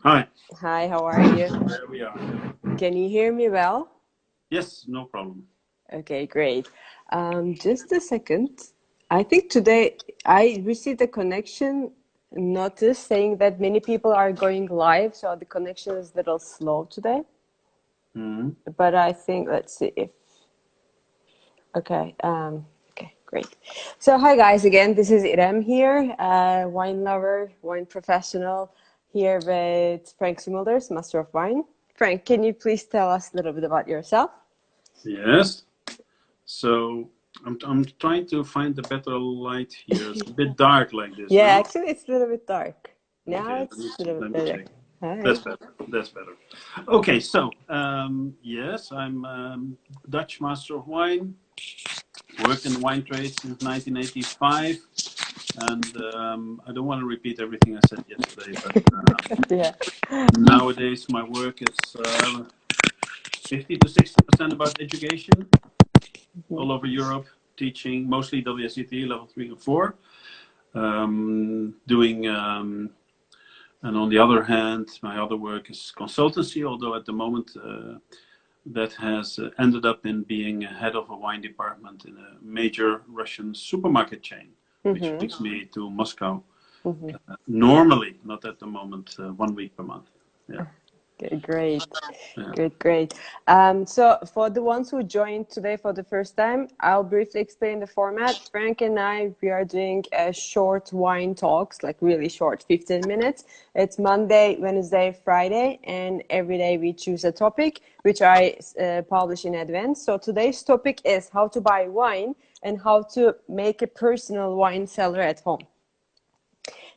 Hi, Hi, how are you? there we are. Can you hear me well? Yes, no problem. Okay, great. Just a second. I think today I received a connection notice saying that many people are going live, so the connection is a little slow today. Mhm. But I think, let's see if, okay, okay, great. So, hi guys, again, this is Irem here, wine lover, wine professional, here with Frank Smulders, Master of Wine. Frank, can you please tell us a little bit about yourself? Yes. So I'm trying to find a better light here. It's a bit dark like this, Yeah, no? actually, it's a little bit dark. Now Okay, it's a little let bit me better. check. Hi. That's better. That's better. Okay, so yes, I'm Dutch master of wine. Worked in the wine trade since 1985, and I don't want to repeat everything I said yesterday, but Yeah. nowadays my work is 50 to 60% about education all over Europe, teaching mostly WSET level 3 and 4, doing, and on the other hand, my other work is consultancy, although at the moment that has ended up in being a head of a wine department in a major Russian supermarket chain, which Mm-hmm. brings me to Moscow. Mm-hmm. Normally, not at the moment, 1 week per month. Yeah, Okay, great. yeah. Great, great. So for the ones who joined today for the first time, I'll briefly explain the format. Frank and I, we are doing a short wine talks, like really short, 15 minutes. It's Monday, Wednesday, Friday, and every day we choose a topic, which I publish in advance. So today's topic is how to buy wine and how to make a personal wine cellar at home.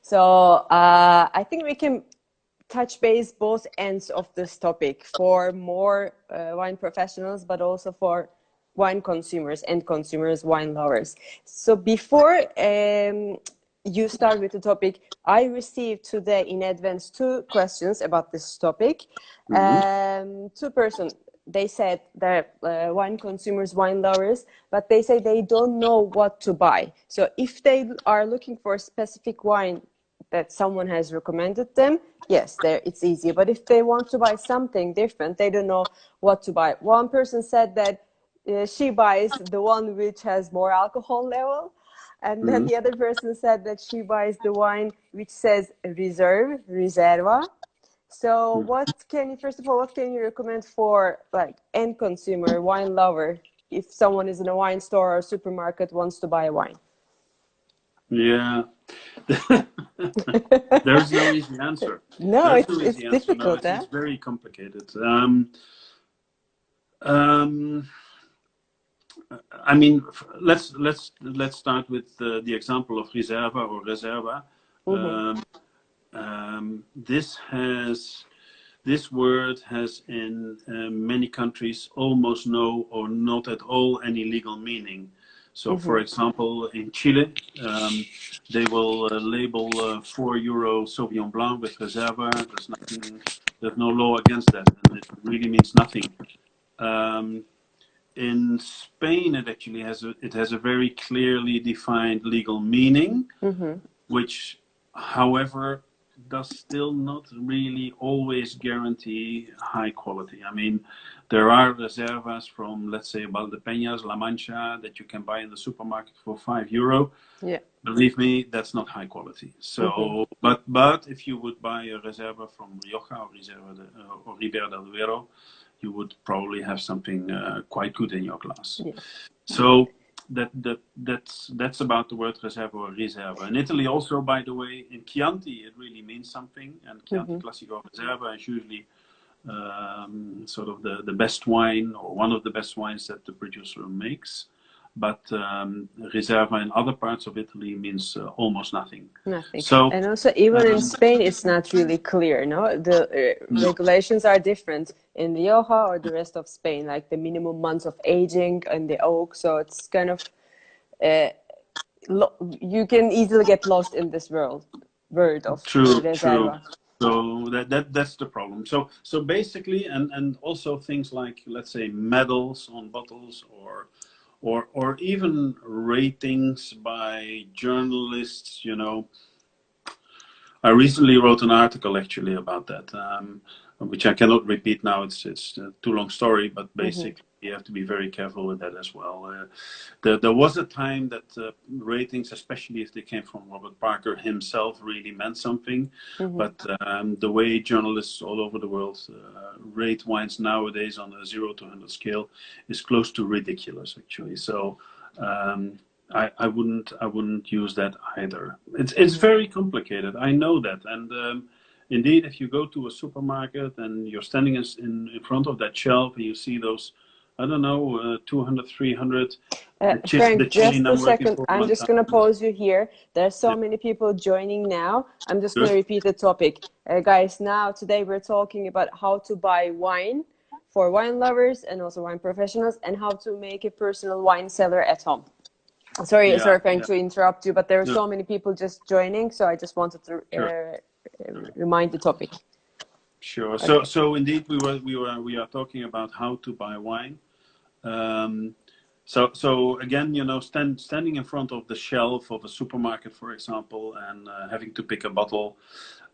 So I think we can touch base both ends of this topic for more wine professionals, but also for wine consumers and consumers, wine lovers. So before you start with the topic, I received today in advance two questions about this topic. Mhm. Two person they said they're wine consumers, wine lovers, but they say they don't know what to buy. So if they are looking for a specific wine that someone has recommended them, yes, there it's easy. But if they want to buy something different, they don't know what to buy. One person said that she buys the one which has more alcohol level, and then Mhm. the other person said that she buys the wine which says reserve, reserva. So, what can you, first of all, what can you recommend for like end consumer, wine lover, if someone is in a wine store or supermarket wants to buy a wine? Yeah. There's no easy answer. No, There's it's no it's easy answer. No, difficult, it's huh? very complicated. Um, I mean, let's start with the example of reserva or reserva. Mm-hmm. Um, this has this word has in many countries almost no or not at all any legal meaning. So, for Mm-hmm. example, in Chile, they will label €4 Sauvignon Blanc with Reserva. There's nothing, there's no law against that, and it really means nothing. Um, in Spain, it has a very clearly defined legal meaning, Mm-hmm. which, however, does still not really always guarantee high quality. I mean, there are reservas from, let's say, Valdepeñas, La Mancha, that you can buy in the supermarket for €5. Yeah. Believe me, that's not high quality. Mm-hmm. So, but if you would buy a reserva from Rioja or or Ribera del Duero, you would probably have something quite good in your glass. Yeah. So that's about the word reserva or riserva. In Italy, also, by the way, in Chianti, it really means something, and Chianti Mm-hmm. Classico Reserva is usually sort of the best wine or one of the best wines that the producer makes. But Reserva in other parts of Italy means almost nothing. Nothing. So, And also, even in um, Spain, it's not really clear, no? The no, regulations are different in Rioja or the rest of Spain, like the minimum months of aging and the oak. So it's kind of, uh, you can easily get lost in this word of true, true. reserva. So that's the problem. So basically, and also things like, let's say, medals on bottles, or even ratings by journalists. I recently wrote an article actually about that, which I cannot repeat now. It's a too long story, but basically you have to be very careful with that as well. There was a time that ratings, especially if they came from Robert Parker himself, really meant something. But the way journalists all over the world rate wines nowadays on a 0 to 100 scale is close to ridiculous, actually. So I wouldn't use that either. It's very complicated. I know that, and indeed, if you go to a supermarket and you're standing in front of that shelf and you see those, I don't know, 200, 300. Frank, just a second. for I'm just going to pause you here. There's so many people joining now. I'm just going to repeat the topic. Guys, now today we're talking about how to buy wine for wine lovers and also wine professionals, and how to make a personal wine cellar at home. Sorry, Frank, to interrupt you, but there are so many people just joining, so I just wanted to remind the topic. Sure. Okay. So indeed, we are talking about how to buy wine. So again, you know, standing in front of the shelf of a supermarket, for example, and having to pick a bottle,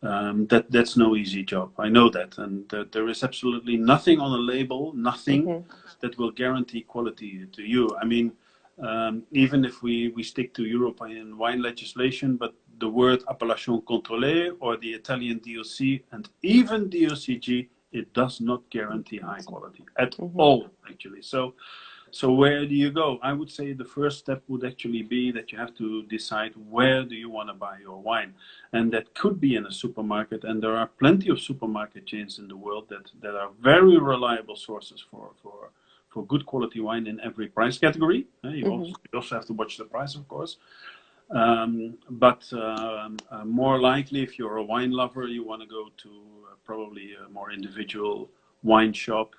that's no easy job. I know that, and there is absolutely nothing on a label, nothing that will guarantee quality to you. I mean, even if we stick to European wine legislation, but the word appellation contrôlée or the Italian DOC and even DOCG, it does not guarantee high quality at all, actually. So where do you go? I would say the first step would actually be that you have to decide where do you want to buy your wine. And that could be in a supermarket. And there are plenty of supermarket chains in the world that are very reliable sources for good quality wine in every price category. You also have to watch the price, of course. But more likely, if you're a wine lover, you want to go to probably a more individual wine shop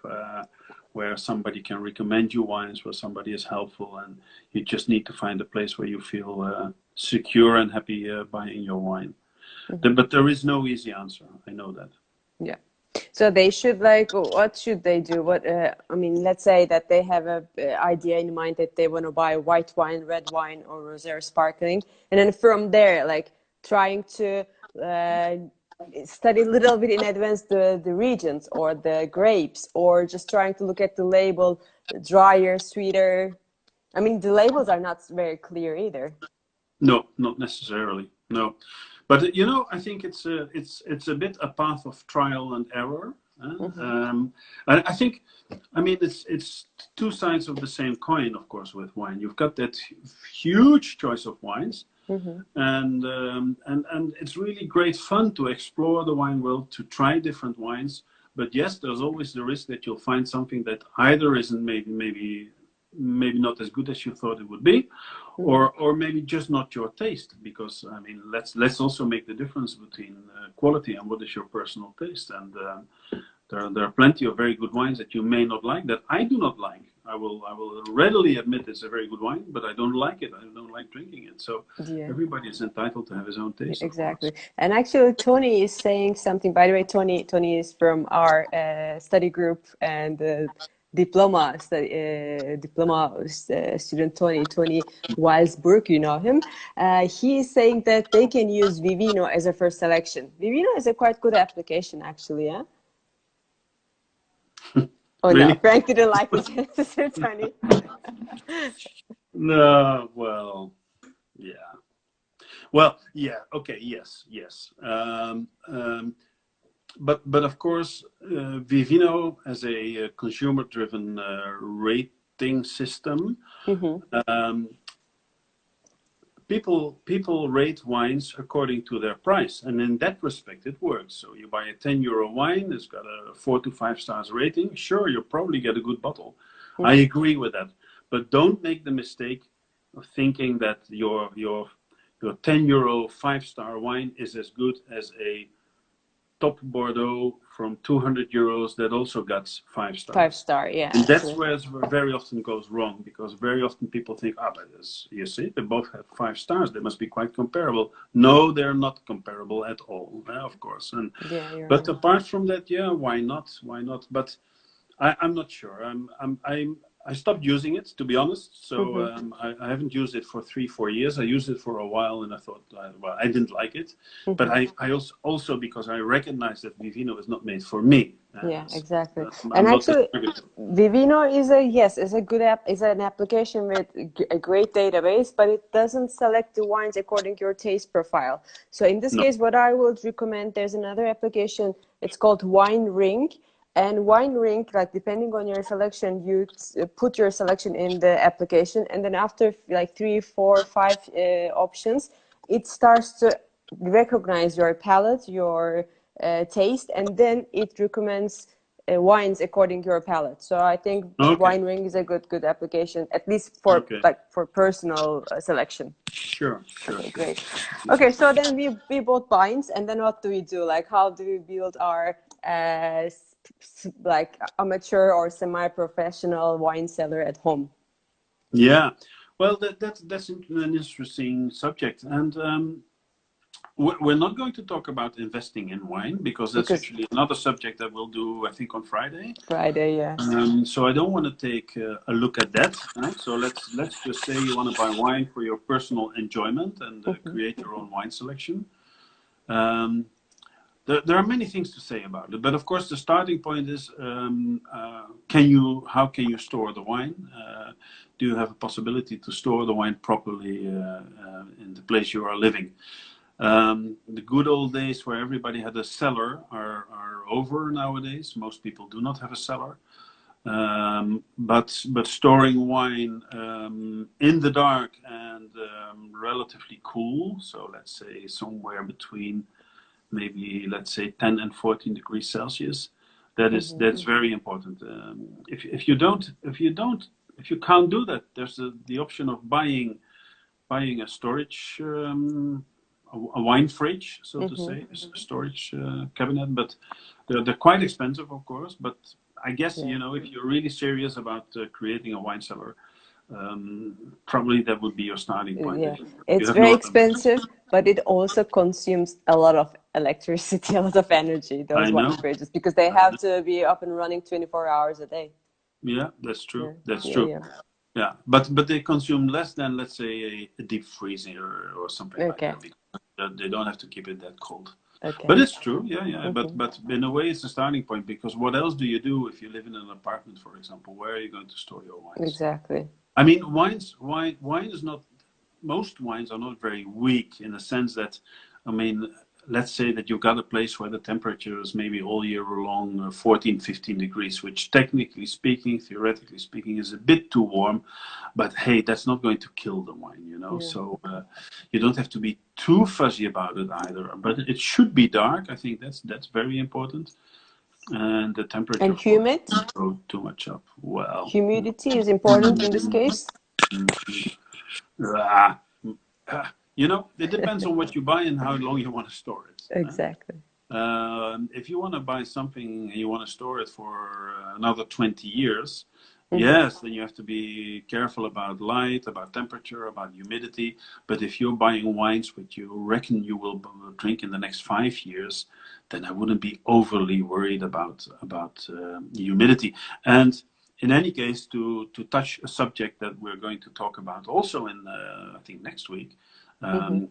where somebody can recommend you wines, where somebody is helpful, and you just need to find a place where you feel secure and happy buying your wine. But there is no easy answer. I know that. Yeah. So they should what should they do? What I mean, let's say that they have a idea in mind that they want to buy white wine, red wine, or rosé sparkling, and then from there, trying to study a little bit in advance the regions or the grapes, or just trying to look at the label, drier, sweeter. I mean, the labels are not very clear either. No, not necessarily. No. But you know, I think it's a bit a path of trial and error. I think, I mean, it's two sides of the same coin, of course, with wine. You've got that huge choice of wines, and it's really great fun to explore the wine world, to try different wines. But yes, there's always the risk that you'll find something that either isn't maybe not as good as you thought it would be, or maybe just not your taste. Because I mean, let's also make the difference between quality and what is your personal taste. And there are plenty of very good wines that you may not like, that I do not like. I will readily admit it's a very good wine, but I don't like it. I don't like drinking it. So everybody is entitled to have his own taste. Exactly. And actually, Tony is saying something. By the way, Tony is from our study group and diploma student Tony Weisberg, you know him. He is saying that they can use Vivino as a first selection. Vivino is a quite good application, actually, yeah? Oh, really? No, Frank didn't like this answer, Tony. No, well, yeah. Well, yeah, okay, yes. But of course, Vivino as a consumer-driven rating system, people rate wines according to their price, and in that respect, it works. So you buy a €10 wine, it's got a 4 to 5 stars rating. Sure, you'll probably get a good bottle. I agree with that, but don't make the mistake of thinking that your €10 5-star wine is as good as a top Bordeaux from €200 that also got 5 stars. 5-star, yeah. And that's where it very often goes wrong, because very often people think, but you see, they both have 5 stars. They must be quite comparable. No, they're not comparable at all, of course. And but right. Apart from that, why not? Why not? But I'm not sure. I stopped using it, to be honest. So Mm-hmm. I haven't used it for 3, 4 years. I used it for a while, and I thought, well, I didn't like it. But Mm-hmm. I also because I recognize that Vivino is not made for me. Yeah, So, exactly. And I'm not the actually, target. Vivino is a yes, is a good app, is an application with a great database, but it doesn't select the wines according to your taste profile. So in this No. case, what I would recommend, there's another application. It's called Wine Ring, and Wine Ring, like depending on your selection, you put your selection in the application, and then after like 3, 4, 5 options, it starts to recognize your palate, your taste, and then it recommends wines according to your palate. So I think Okay. Wine Ring is a good application, at least for Okay. personal selection. Sure. Sure. Okay, Sure. great. Okay, so then we bought wines, and then what do we do? Like, how do we build our like amateur or semi-professional wine cellar at home? Yeah. Well, that's an interesting subject, and we're not going to talk about investing in wine because that's Because actually another subject that we'll do, I think, on Friday. Friday, yeah. So I don't want to take a look at that. Right? So let's just say you want to buy wine for your personal enjoyment and create your own wine selection. Um, there are many things to say about it, but of course the starting point is how can you store the wine? Do you have a possibility to store the wine properly in the place you are living? The good old days where everybody had a cellar are over nowadays. Most people do not have a cellar. But storing wine in the dark and relatively cool, so let's say somewhere between maybe let's say 10 and 14 degrees Celsius, that's very important. If you can't do that, there's the option of buying a storage, a wine fridge, so to say, a storage cabinet. But they're quite expensive, of course. But I guess Yeah. if you're really serious about creating a wine cellar, probably that would be your starting point. Yeah, You it's have very no. expensive, but it also consumes a lot of electricity, a lot of energy, I those wine know. fridges, because they have to be up and running 24 hours a day. Yeah, that's true. Yeah, That's yeah, true. yeah. Yeah, but they consume less than, let's say, a deep freezer or something like Okay, that, because they don't have to keep it that cold. okay. But it's true, yeah, yeah. But in a way, it's a starting point, because what else do you do if you live in an apartment, for example? Where are you going to store your wines? Exactly. I mean, wine is not. Most wines are not very weak in the sense that, I mean, let's say that you've got a place where the temperature is maybe all year long 14, 15 degrees, which technically speaking, theoretically speaking, is a bit too warm. But hey, that's not going to kill the wine, Yeah. So you don't have to be too fuzzy about it either. But it should be dark. I think that's very important. And the temperature, And of course, humid? don't go too much up. Well, Humidity is important in this case. ah, it depends on what you buy and how long you want to store it. Exactly. If you want to buy something and you want to store it for another 20 years, Mm-hmm. yes, then you have to be careful about light, about temperature, about humidity. But if you're buying wines which you reckon you will drink in the next 5 years, then I wouldn't be overly worried about humidity. And in any case, to touch a subject that we're going to talk about also in, I think, next week. Mm-hmm.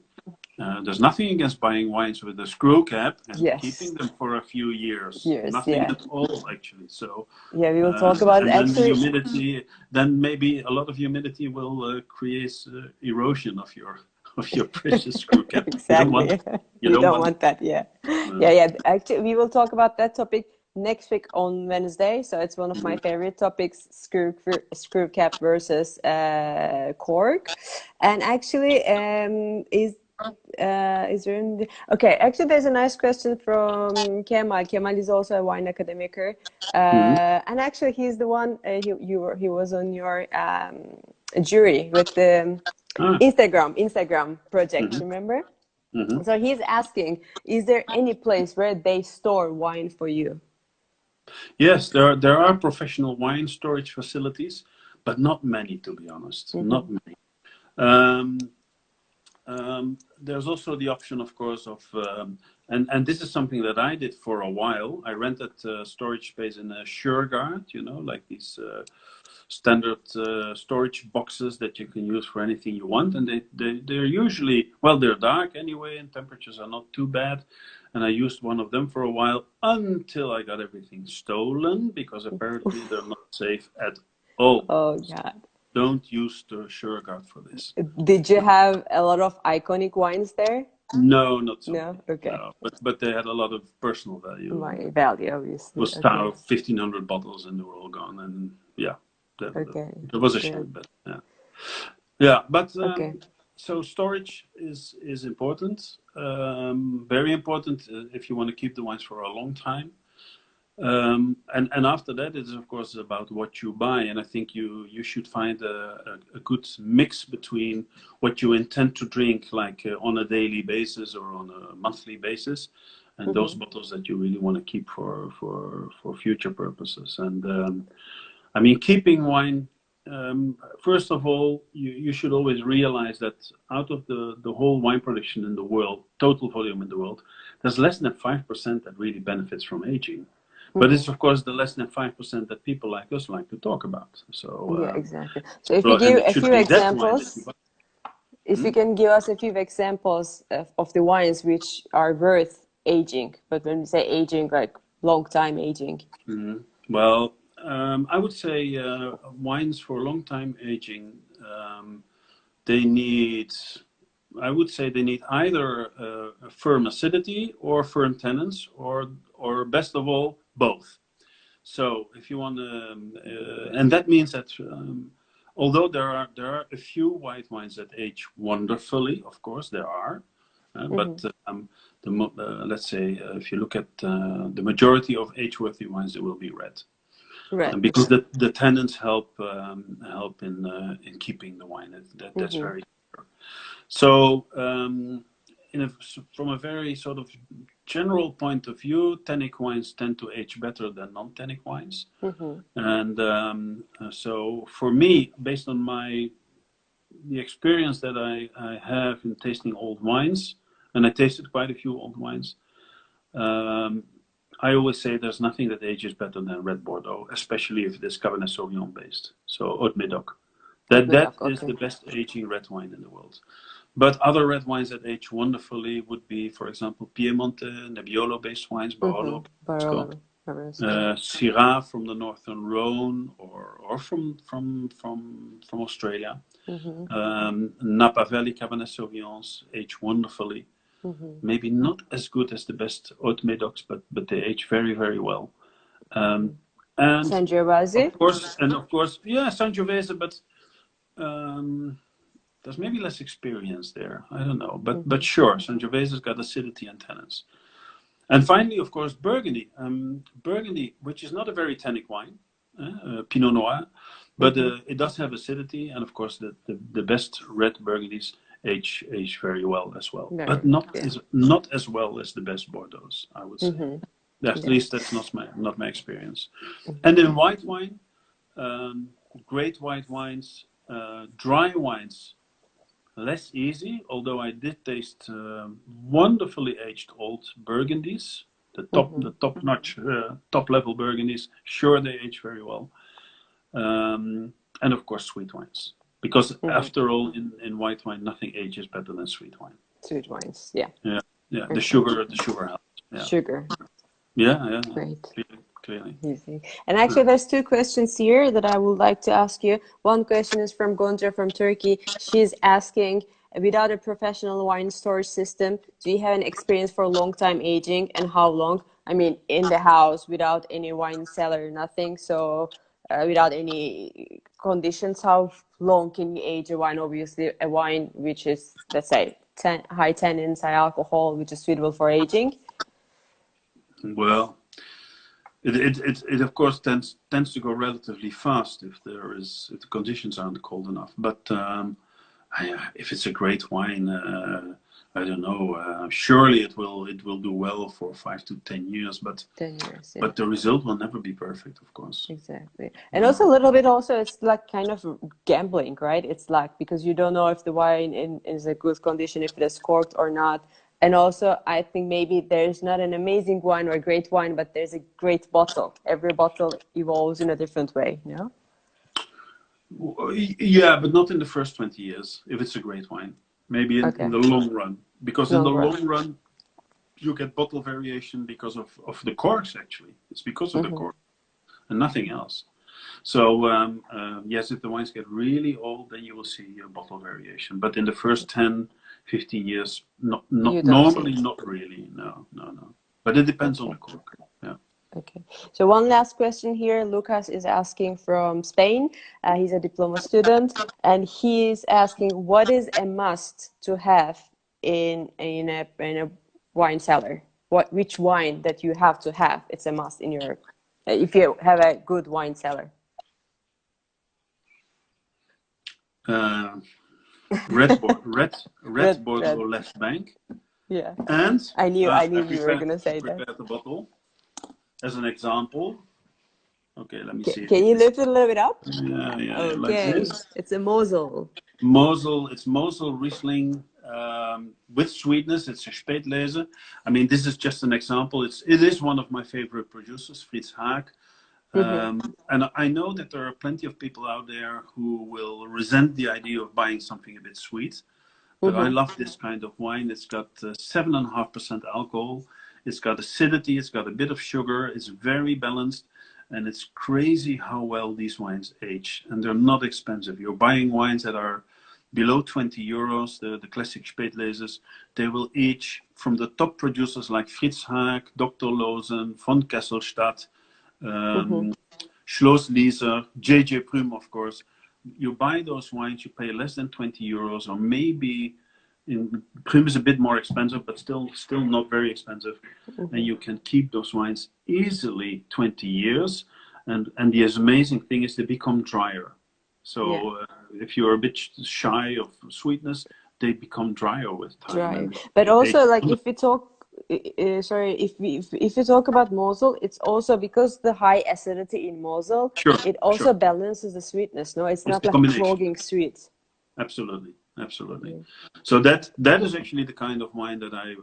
Um, there's nothing against buying wines with a screw cap and Yes. keeping them for a few years. Years, Nothing yeah. at all, actually. So, Yeah, we will talk about it. and then the Actually, humidity, then maybe a lot of humidity will create erosion of your precious screw cap. You don't want exactly. that. You We don't don't want want that. Yeah. that. Yeah, yeah. Actually, we will talk about that topic next week on Wednesday. So it's one of my favorite topics: screw cap versus cork. And actually, is there okay? Actually, there's a nice question from Kemal. Kemal is also a wine academicer, Mhm. and actually, he's the one. He was on your jury with the Ah, Instagram project. mhm, Remember? mhm. So he's asking, is there any place where they store wine for you? Yes, there are professional wine storage facilities, but not many, to be honest. Mm-hmm. Not many. Um, there's also the option, of course, of and this is something that I did for a while. I rented storage space in a Shurgard, like these standard storage boxes that you can use for anything you want, and they're usually, well, they're dark anyway, and temperatures are not too bad. And I used one of them for a while until I got everything stolen, because apparently they're not safe at all. Oh God. Don't use the Sureguard for this. Did you have a lot of iconic wines there? No, not so No? many. Okay. No, but they had a lot of personal value. My value, obviously. Was Okay. 1,500 bottles and they were all gone, and yeah, Okay. that was a Good. shame, but yeah. Yeah, but Okay. so storage is important, very important if you want to keep the wines for a long time. And after that, it is of course about what you buy, and I think you should find a good mix between what you intend to drink, like on a daily basis or on a monthly basis, and those bottles that you really want to keep for future purposes. And I mean, keeping wine. First of all, you should always realize that out of the whole wine production in the world, total volume in the world, there's less than 5% that really benefits from aging. But it's of course the less than 5% that people like us like to talk about. So Yeah, exactly. So if you and give it a should few be that wine that you examples, buy. if you can give us a few examples of the wines which are worth aging, but when we say aging, like long time aging. Well, I would say wines for long time aging, they need, I would say they need either a firm acidity or firm tannins, or best of all, both. So if you want to, and that means that although there are a few white wines that age wonderfully, of course there are, but let's say if you look at the majority of age-worthy wines, they will be red. Right. Because Okay. the tannins help in keeping the wine. That's very clear. So from a very sort of general point of view, tannic wines tend to age better than non-tannic wines. And so for me, based on the experience that I have in tasting old wines, and I tasted quite a few old wines, I always say there's nothing that ages better than red Bordeaux, especially if it is Cabernet Sauvignon based. So Haute Médoc. That is Okay. the best aging red wine in the world. But other red wines that age wonderfully would be, for example, Piemonte, Nebbiolo based wines, Barolo, Barolo. Syrah from the northern Rhone, or from Australia. Napa Valley Cabernet Sauvignons age wonderfully. Maybe not as good as the best Haute Médocs, but they age very, very well. And Sangiovese. of course, yeah, Sangiovese, but there's maybe less experience there. I don't know, but sure, Sangiovese's got acidity and tannins. And finally, of course, Burgundy. Burgundy, which is not a very tannic wine, Pinot Noir, but it does have acidity, and of course, the best red Burgundies age very well as well, but not as well as the best Bordeaux's, I would say. At least that's not my experience. And in white wine, great white wines, dry wines, less easy. Although I did taste wonderfully aged old Burgundies, the top notch, top level Burgundies. Sure, they age very well, and of course sweet wines. Because after all, in white wine, nothing ages better than sweet wine. Sweet wines, yeah. Yeah. The sugar helps. Yeah. Sugar. Yeah. Great. Clearly. Easy. And actually, there's two questions here that I would like to ask you. One question is from Gonja from Turkey. She's asking, without a professional wine storage system, do you have an experience for long time aging, and how long? I mean, in the house, without any wine cellar, nothing. So without any conditions, how long can you age a wine? Obviously, a wine which is, let's say, high tannins, high alcohol, which is suitable for aging. Well, it of course tends to go relatively fast if the conditions aren't cold enough. But if it's a great wine, I don't know. Surely it will do well for 5 to 10 years. But 10 years, yeah. But the result will never be perfect, of course. Exactly. And also a little bit it's like kind of gambling, right? It's like, because you don't know if the wine is a good condition, if it is corked or not. And also, I think maybe there's not an amazing wine or a great wine, but there's a great bottle. Every bottle evolves in a different way, you know? Yeah, but not in the first 20 years, if it's a great wine. Maybe in Okay, the long run. Because in the long run. long run, you get bottle variation because of the corks, actually. It's because of the cork and nothing else. So, yes, if the wines get really old, then you will see a bottle variation. But in the first 10, 15 years, You don't see normally it. not really. No, no, no. But it depends on the Okay. cork. Yeah. Okay. So one last question here. Lucas is asking from Spain. He's a diploma student, and he is asking, what is a must to have in a wine cellar? Which wine that you have to have? It's a must in your if you have a good wine cellar. Uh, red Red. Bordeaux left bank. Yeah. And I I knew you were gonna say that. prepared the bottle as an example. Okay, let me see if Can you you can. lift it a little bit up? Yeah, like Okay. this. It's a Mosel. It's Mosel Riesling with sweetness. It's a Spätlese. I mean, this is just an example. It is one of my favorite producers, Fritz Haag. Mm-hmm. And I know that there are plenty of people out there who will resent the idea of buying something a bit sweet. But I Mm-hmm. love this kind of wine. It's got 7.5% alcohol. It's got acidity. It's got a bit of sugar. It's very balanced. And it's crazy how well these wines age. And they're not expensive. You're buying wines that are below 20 euros, the classic Spätleses. They will age from the top producers like Fritz Haag, Dr. Lozen, von Kesselstadt, Mm-hmm. um, Schloss Lieser, JJ Prum, of course. You buy those wines, you pay less than 20 euros, or maybe Prum is a bit more expensive, but still not very expensive. And Mm-hmm. you can keep those wines easily 20 years. And the amazing thing is they become drier. Yeah. So if you're a bit shy of sweetness, they become drier with time, Drier. and But they taste also, like wonderful. if we talk, sorry, if you talk about Mosel, it's also because the high acidity in Mosel, Sure, it sure. also balances the sweetness. No, it's It's not the like combination. clogging sweet. Absolutely, absolutely. Yeah. So that is actually the kind of wine that I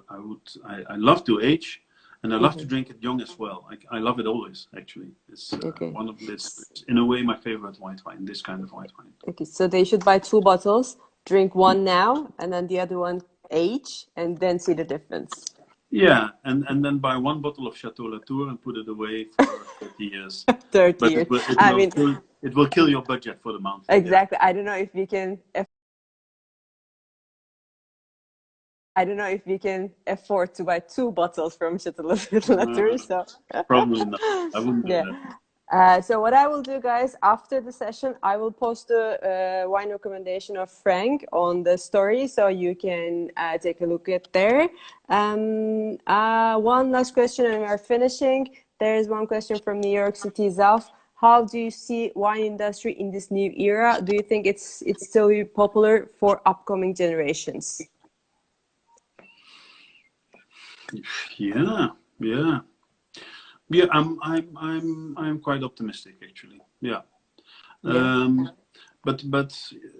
love to age, and I love to Mm-hmm. drink it young as well. I love it always. Actually, it's Okay. one of it's in a way my favorite white wine. This kind of white wine. Okay. So they should buy two bottles, drink one now, and then the other one age, and then see the difference. Yeah, and then buy one bottle of Chateau Latour and put it away for 30 years. 30 But years. it I will mean, kill your budget for the month. Yeah. exactly. I don't know if we can afford to buy two bottles from Chateau Latour. Uh, So, Probably not. I wouldn't do yeah. that. So what I will do, guys, after the session, I will post the wine recommendation of Frank on the story, so you can take a look at there. One last question, and we are finishing. There is one question from New York City, Zaf. How do you see wine industry in this new era? Do you think it's still popular for upcoming generations? Yeah, yeah. Yeah, I'm quite optimistic actually. Yeah. Yeah. Um, but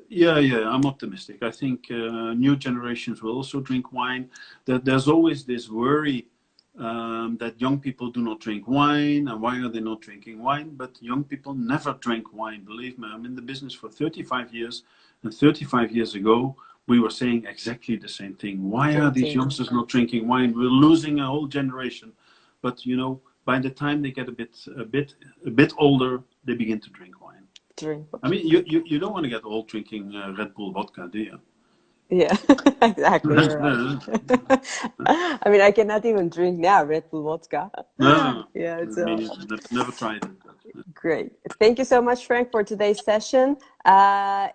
yeah, I'm optimistic. I think new generations will also drink wine. That there's always this worry that young people do not drink wine, and why are they not drinking wine? But young people never drank wine. Believe me, I'm in the business for 35 years, and 35 years ago we were saying exactly the same thing. Why are Same these thing. youngsters not drinking wine? We're losing a whole generation. But by the time they get a bit older, they begin to drink wine. Drink. I mean, Okay. you don't want to get old drinking Red Bull vodka, do you? Yeah, exactly. You're right. No, I mean, I cannot even drink now Red Bull vodka. no, Yeah, I it's mean, never tried it. great. Thank you so much, Frank, for today's session.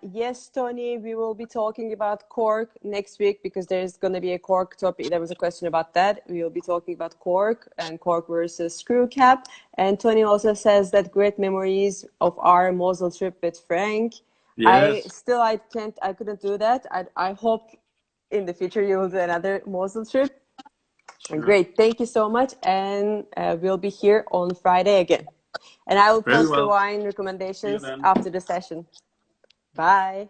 Yes, Tony, we will be talking about cork next week because there's going to be a cork topic. There was a question about that. We will be talking about cork and cork versus screw cap. And Tony also says that great memories of our Mosel trip with Frank. Yes, I couldn't do that. I hope in the future you will do another Mosel trip. sure. Great. Thank you so much. And we'll be here on Friday again. And I will Very post the well. wine See you recommendations then. after the session. Bye.